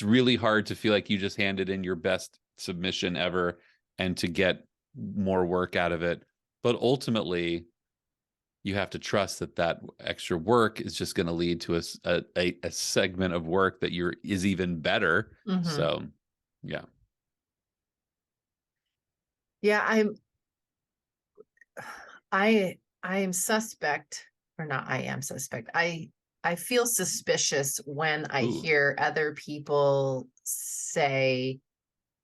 Speaker 1: really hard to feel like you just handed in your best submission ever and to get more work out of it. But ultimately, you have to trust that extra work is just going to lead to a segment of work that is even better. So, yeah.
Speaker 2: Yeah, I am suspect, or not, I am suspect. I feel suspicious when I hear other people say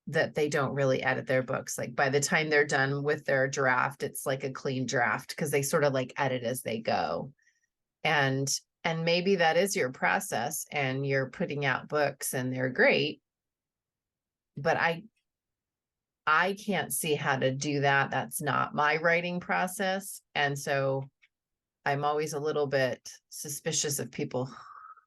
Speaker 2: that they don't really edit their books. Like by the time they're done with their draft, it's like a clean draft because they sort of like edit as they go. And maybe that is your process and you're putting out books and they're great. But I can't see how to do that. That's not my writing process. And so I'm always a little bit suspicious of people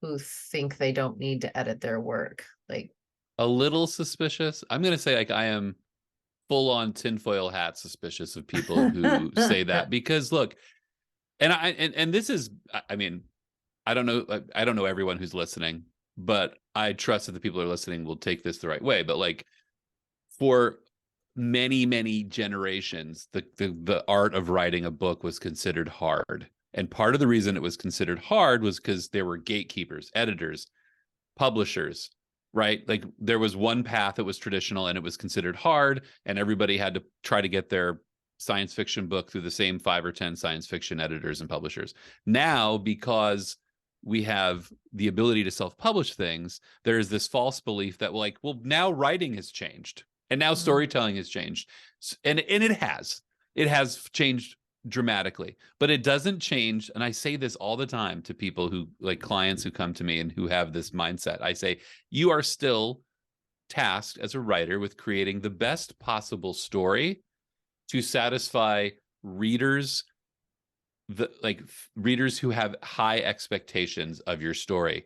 Speaker 2: who think they don't need to edit their work. Like
Speaker 1: a little suspicious. I'm going to say like I am full on tinfoil hat suspicious of people who say that, because look, and this is, I mean, I don't know everyone who's listening, but I trust that the people who are listening will take this the right way. But like for many generations, the art of writing a book was considered hard. And part of the reason it was considered hard was because there were gatekeepers, editors, publishers, right? Like there was one path that was traditional and it was considered hard, and everybody had to try to get their science fiction book through the same 5 or 10 science fiction editors and publishers. Now, because we have the ability to self-publish things, there is this false belief that like, well, now writing has changed and now storytelling has changed. And it has changed dramatically, but it doesn't change. And I say this all the time to people who like clients who come to me and who have this mindset. I say, you are still tasked as a writer with creating the best possible story to satisfy readers' the like readers who have high expectations of your story.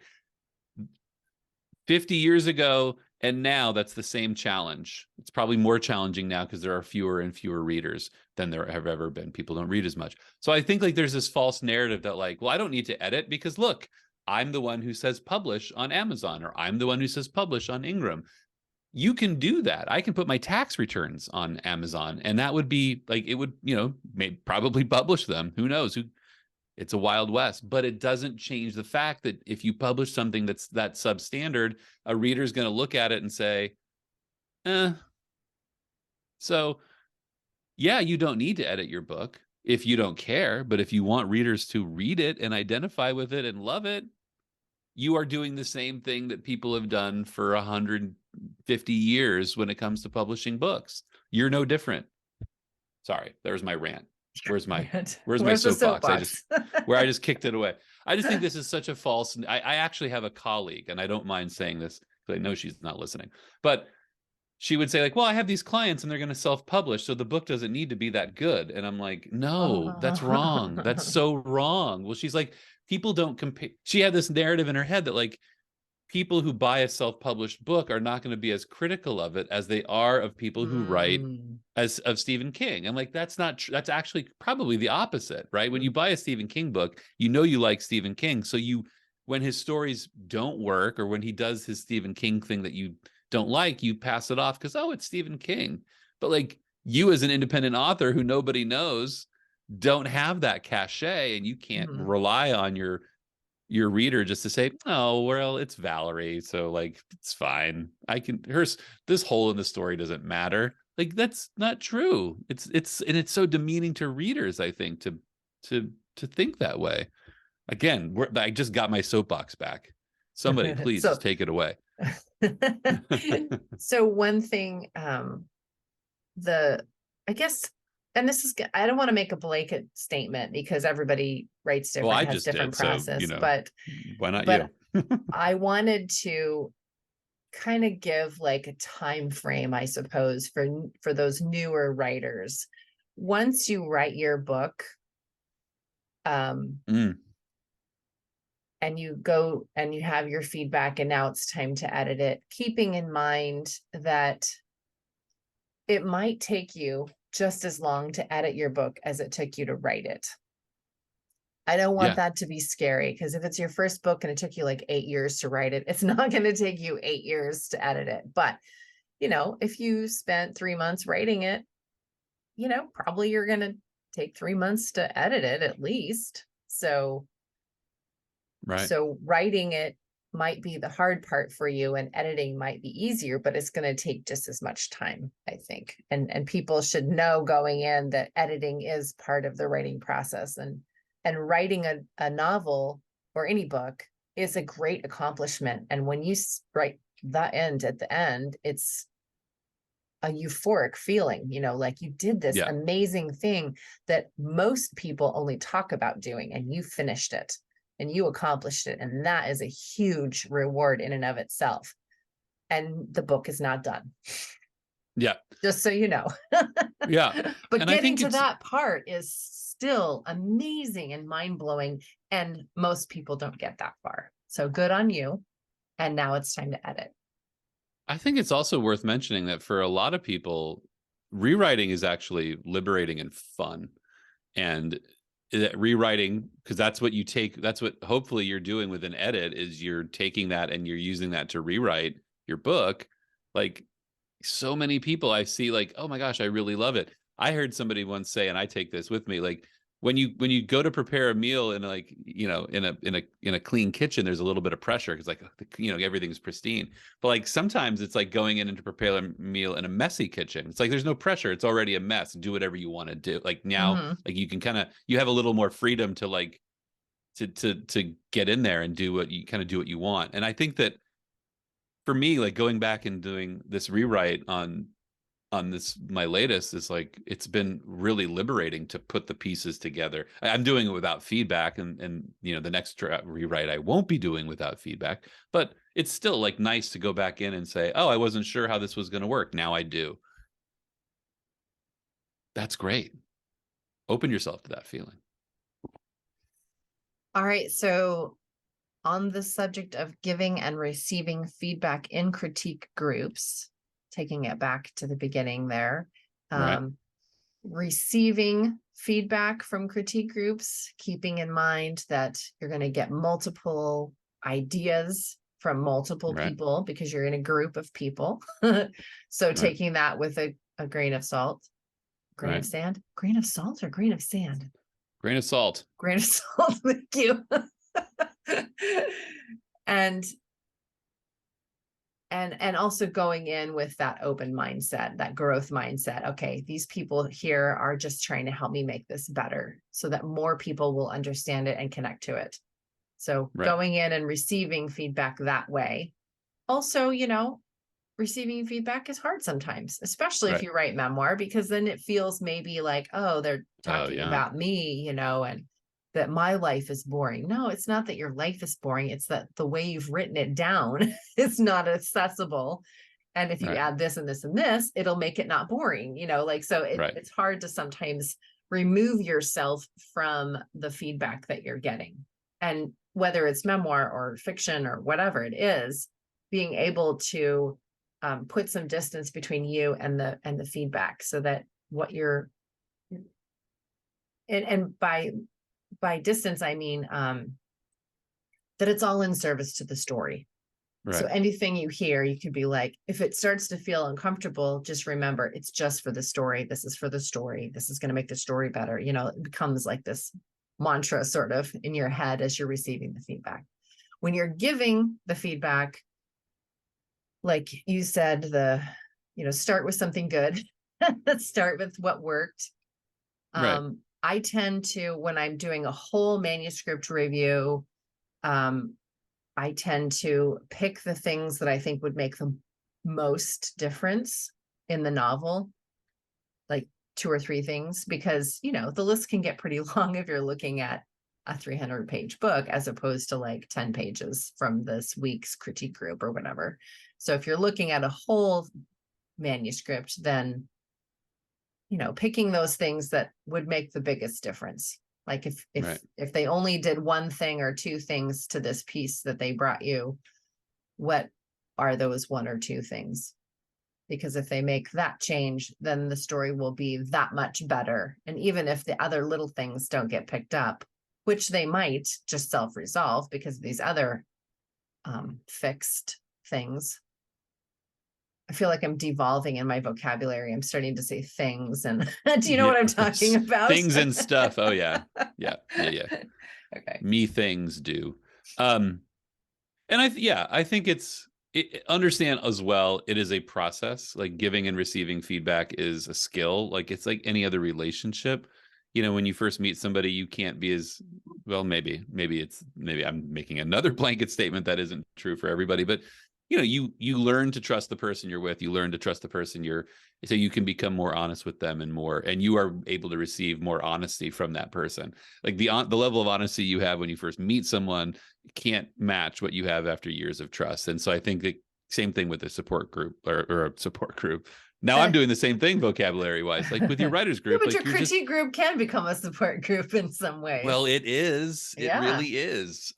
Speaker 1: 50 years ago and now, that's the same challenge. It's probably more challenging now because there are fewer and fewer readers than there have ever been. People don't read as much. So I think like there's this false narrative that like, well, I don't need to edit because look, I'm the one who says publish on Amazon, or I'm the one who says publish on Ingram. You can do that. I can put my tax returns on Amazon, and that would be like, it would, probably publish them. Who knows? It's a wild west, but it doesn't change the fact that if you publish something that's that substandard, a reader's going to look at it and say, eh. So yeah, you don't need to edit your book if you don't care, but if you want readers to read it and identify with it and love it, you are doing the same thing that people have done for 150 years when it comes to publishing books. You're no different. Sorry, there's my rant. Where's my
Speaker 2: Where's the
Speaker 1: soapbox?
Speaker 2: soapbox?
Speaker 1: I just kicked it away. I just think this is such a false. I actually have a colleague, and I don't mind saying this because I know she's not listening, but she would say like, well, I have these clients and they're going to self-publish, so the book doesn't need to be that good. And I'm like, no, that's wrong. That's so wrong. Well, she's like, people don't compare. She had this narrative in her head that like people who buy a self-published book are not going to be as critical of it as they are of people who write as of Stephen King. I'm like, that's not true. That's actually probably the opposite, right? When you buy a Stephen King book, you know you like Stephen King. So when his stories don't work, or when he does his Stephen King thing that you don't like, you pass it off because, oh, it's Stephen King. But like, you as an independent author who nobody knows don't have that cachet, and you can't rely on your reader just to say, oh, well, it's Valerie, so like it's fine. This hole in the story doesn't matter. Like, that's not true. It's so demeaning to readers, I think, to think that way. Again, I just got my soapbox back. Somebody please just take it away.
Speaker 2: So one thing, I guess, and this is, I don't want to make a blanket statement because everybody writes different, has different process,
Speaker 1: but why not
Speaker 2: you? I wanted to kind of give like a time frame, I suppose, for those newer writers. Once you write your book, and you go and you have your feedback and now it's time to edit it, keeping in mind that it might take you just as long to edit your book as it took you to write it. I don't want that to be scary, because if it's your first book and it took you like 8 years to write it, it's not going to take you 8 years to edit it. But, if you spent 3 months writing it, probably you're going to take 3 months to edit it at least. So writing it might be the hard part for you, and editing might be easier, but it's going to take just as much time, I think. And people should know going in that editing is part of the writing process, and writing a novel or any book is a great accomplishment. And when you write the end at the end, it's a euphoric feeling, like you did this amazing thing that most people only talk about doing, and you finished it. And you accomplished it. And that is a huge reward in and of itself. And the book is not done.
Speaker 1: Yeah.
Speaker 2: Just so you know.
Speaker 1: Yeah.
Speaker 2: But and getting to that part is still amazing and mind-blowing. And most people don't get that far. So good on you. And now it's time to edit.
Speaker 1: I think it's also worth mentioning that for a lot of people, rewriting is actually liberating and fun. And rewriting, because that's what hopefully you're doing with an edit, is you're taking that and you're using that to rewrite your book. Like, so many people I see like, oh my gosh, I really love it. I heard somebody once say, and I take this with me, like when you go to prepare a meal in like, in a clean kitchen, there's a little bit of pressure because like, everything's pristine. But like sometimes it's like going in and to prepare a meal in a messy kitchen. It's like there's no pressure. It's already a mess. Do whatever you want to do. Like now, like you can you have a little more freedom to like to get in there and do what you want. And I think that for me, like going back and doing this rewrite on this, my latest, is like, it's been really liberating to put the pieces together. I'm doing it without feedback, and the next rewrite I won't be doing without feedback, but it's still like nice to go back in and say, oh, I wasn't sure how this was going to work. Now I do. That's great. Open yourself to that feeling.
Speaker 2: All right. So on the subject of giving and receiving feedback in critique groups, taking it back to the beginning there,
Speaker 1: Right.
Speaker 2: receiving feedback from critique groups, keeping in mind that you're going to get multiple ideas from multiple
Speaker 1: Right.
Speaker 2: people because you're in a group of people. So
Speaker 1: Right.
Speaker 2: taking that with a grain of salt, grain of
Speaker 1: Right.
Speaker 2: sand, grain of salt or grain of sand,
Speaker 1: Grain of salt.
Speaker 2: grain of salt. Thank you. and and also going in with that open mindset, that growth mindset. Okay, these people here are just trying to help me make this better so that more people will understand it and connect to it. So
Speaker 1: Right.
Speaker 2: going in and receiving feedback that way. Also, receiving feedback is hard sometimes, especially if
Speaker 1: Right.
Speaker 2: you write memoir, because then it feels maybe like, oh, they're
Speaker 1: Oh
Speaker 2: talking
Speaker 1: yeah.
Speaker 2: about me, and that my life is boring. No, it's not that your life is boring. It's that the way you've written it down is not accessible. And if you
Speaker 1: Right.
Speaker 2: add this and this and this, it'll make it not boring, so
Speaker 1: Right.
Speaker 2: it's hard to sometimes remove yourself from the feedback that you're getting. And whether it's memoir or fiction or whatever it is, being able to put some distance between you and the feedback so that what you're and by distance I mean that it's all in service to the story. So
Speaker 1: Right.
Speaker 2: anything you hear, you could be like, if it starts to feel uncomfortable, just remember it's just for the story. This is for the story. This is going to make the story better. It becomes like this mantra sort of in your head as you're receiving the feedback. When you're giving the feedback, like you said, start with something good. Start with what worked.
Speaker 1: Right.
Speaker 2: I tend to, when I'm doing a whole manuscript review, I tend to pick the things that I think would make the most difference in the novel, like 2 or 3 things, because, the list can get pretty long if you're looking at a 300-page book, as opposed to like 10 pages from this week's critique group or whatever. So if you're looking at a whole manuscript, then, picking those things that would make the biggest difference. Like if
Speaker 1: Right.
Speaker 2: if they only did 1 thing or 2 things to this piece that they brought you, what are those 1 or 2 things? Because if they make that change, then the story will be that much better. And even if the other little things don't get picked up, which they might just self-resolve because of these other fixed things. I feel like I'm devolving in my vocabulary. I'm starting to say things, and do you know
Speaker 1: Yeah.
Speaker 2: what I'm talking about?
Speaker 1: Things and stuff. Oh yeah. Yeah. Yeah. Yeah.
Speaker 2: Okay.
Speaker 1: Me things do. Um, and I think understand as well. It is a process. Like giving and receiving feedback is a skill. Like it's like any other relationship. When you first meet somebody, you can't be as well. Maybe I'm making another blanket statement that isn't true for everybody, but you learn to trust the person you're with. You learn to trust the person so you can become more honest with them and you are able to receive more honesty from that person. Like the level of honesty you have when you first meet someone can't match what you have after years of trust. And so I think the same thing with a support group or a support group. Now I'm doing the same thing vocabulary wise, like with your writers
Speaker 2: Yeah,
Speaker 1: group,
Speaker 2: but
Speaker 1: like
Speaker 2: your
Speaker 1: you're just,
Speaker 2: critique group can become a support group in some
Speaker 1: well,
Speaker 2: ways.
Speaker 1: it
Speaker 2: Yeah.
Speaker 1: really is.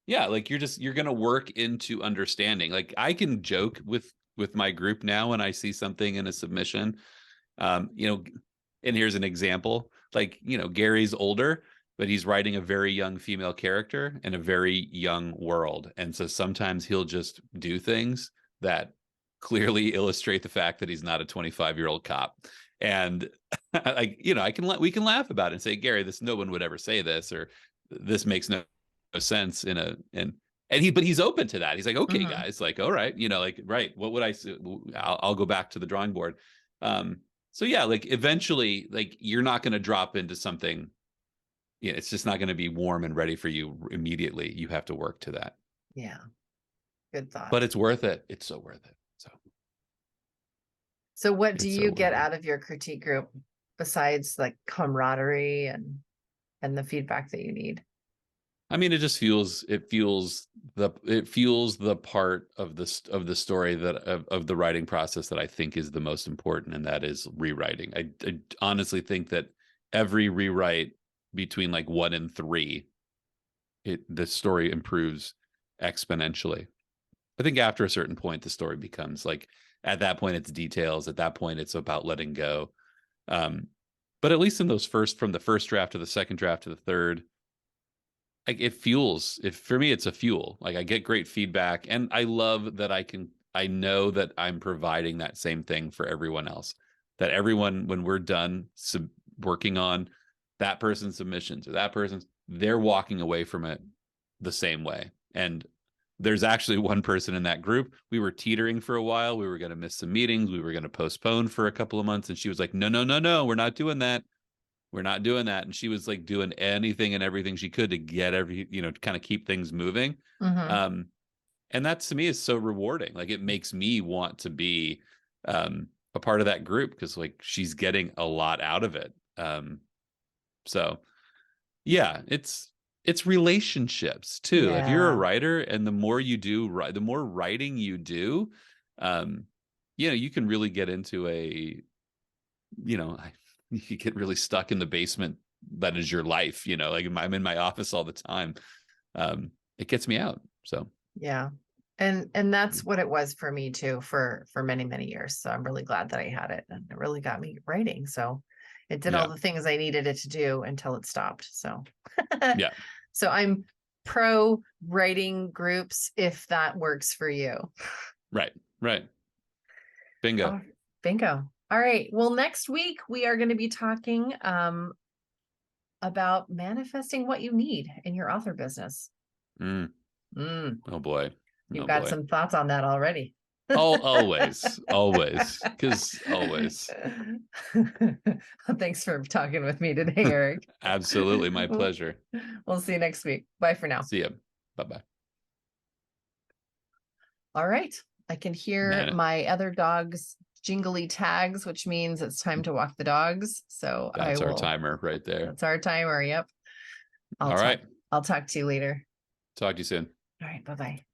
Speaker 1: Yeah, like you're going to work into understanding. Like I can joke with my group now when I see something in a submission. Um, you know, and here's an example. Like, Gary's older, but he's writing a very young female character in a very young world. And so sometimes he'll just do things that clearly illustrate the fact that he's not a 25-year-old cop. And we can laugh about it and say, Gary, no one would ever say this, or this makes no sense but he's open to that. He's like, okay,
Speaker 2: Mm-hmm.
Speaker 1: guys, like, all right, like, right. What would I say? I'll go back to the drawing board. So yeah, like eventually, like you're not going to drop into something. It's just not going to be warm and ready for you immediately. You have to work to that.
Speaker 2: Yeah. Good thought.
Speaker 1: But it's worth it. It's so worth it.
Speaker 2: So what do
Speaker 1: It's so
Speaker 2: you
Speaker 1: worth
Speaker 2: get
Speaker 1: it.
Speaker 2: out of your critique group besides like camaraderie and the feedback that you need?
Speaker 1: I mean, it fuels the part of the story of the writing process that I think is the most important, and that is rewriting. I honestly think that every rewrite between like 1 and 3 the story improves exponentially. I think after a certain point, the story becomes like, at that point, it's details. At that point, it's about letting go. Um, but at least in those from the first draft to the second draft to the third, like it fuels. If for me, it's a fuel. Like I get great feedback, and I love that I know that I'm providing that same thing for everyone else. That everyone, when we're done working on that person's submissions or that person's, they're walking away from it the same way. And there's actually one person in that group. We were teetering for a while. We were going to miss some meetings. We were going to postpone for a couple of months. And she was like, no, no, no, no, we're not doing that. We're not doing that. And she was like doing anything and everything she could to get kind of keep things moving.
Speaker 2: Mm-hmm.
Speaker 1: And that to me is so rewarding. Like it makes me want to be a part of that group because like she's getting a lot out of it. So yeah, it's relationships too. If you're a
Speaker 2: Yeah.
Speaker 1: writer and the more you do, the more writing you do, you can really get into you get really stuck in the basement that is your life. Like I'm in my office all the time. It gets me out. So
Speaker 2: Yeah. And that's what it was for me too, for many, many years. So I'm really glad that I had it, and it really got me writing. So it did all
Speaker 1: yeah,
Speaker 2: the things I needed it to do until it stopped. So
Speaker 1: yeah,
Speaker 2: so I'm pro writing groups if that works for you.
Speaker 1: right, right. Bingo.
Speaker 2: Oh, bingo. All right. Well, next week we are going to be talking about manifesting what you need in your author business.
Speaker 1: Mm.
Speaker 2: Mm,
Speaker 1: Oh boy.
Speaker 2: you've
Speaker 1: Oh
Speaker 2: got
Speaker 1: boy.
Speaker 2: some thoughts on that already.
Speaker 1: Always, because always.
Speaker 2: Thanks for talking with me today, Eric.
Speaker 1: Absolutely, my pleasure.
Speaker 2: We'll see you next week. Bye for now.
Speaker 1: See ya. Bye bye.
Speaker 2: All right. I can hear
Speaker 1: Man,
Speaker 2: my other dog's jingly tags, which means it's time to walk the dogs. So I
Speaker 1: that's our
Speaker 2: will.
Speaker 1: timer right there.
Speaker 2: That's our timer. Yep. I'll
Speaker 1: All
Speaker 2: talk.
Speaker 1: right.
Speaker 2: I'll talk to you later.
Speaker 1: Talk to you soon.
Speaker 2: All right. Bye bye.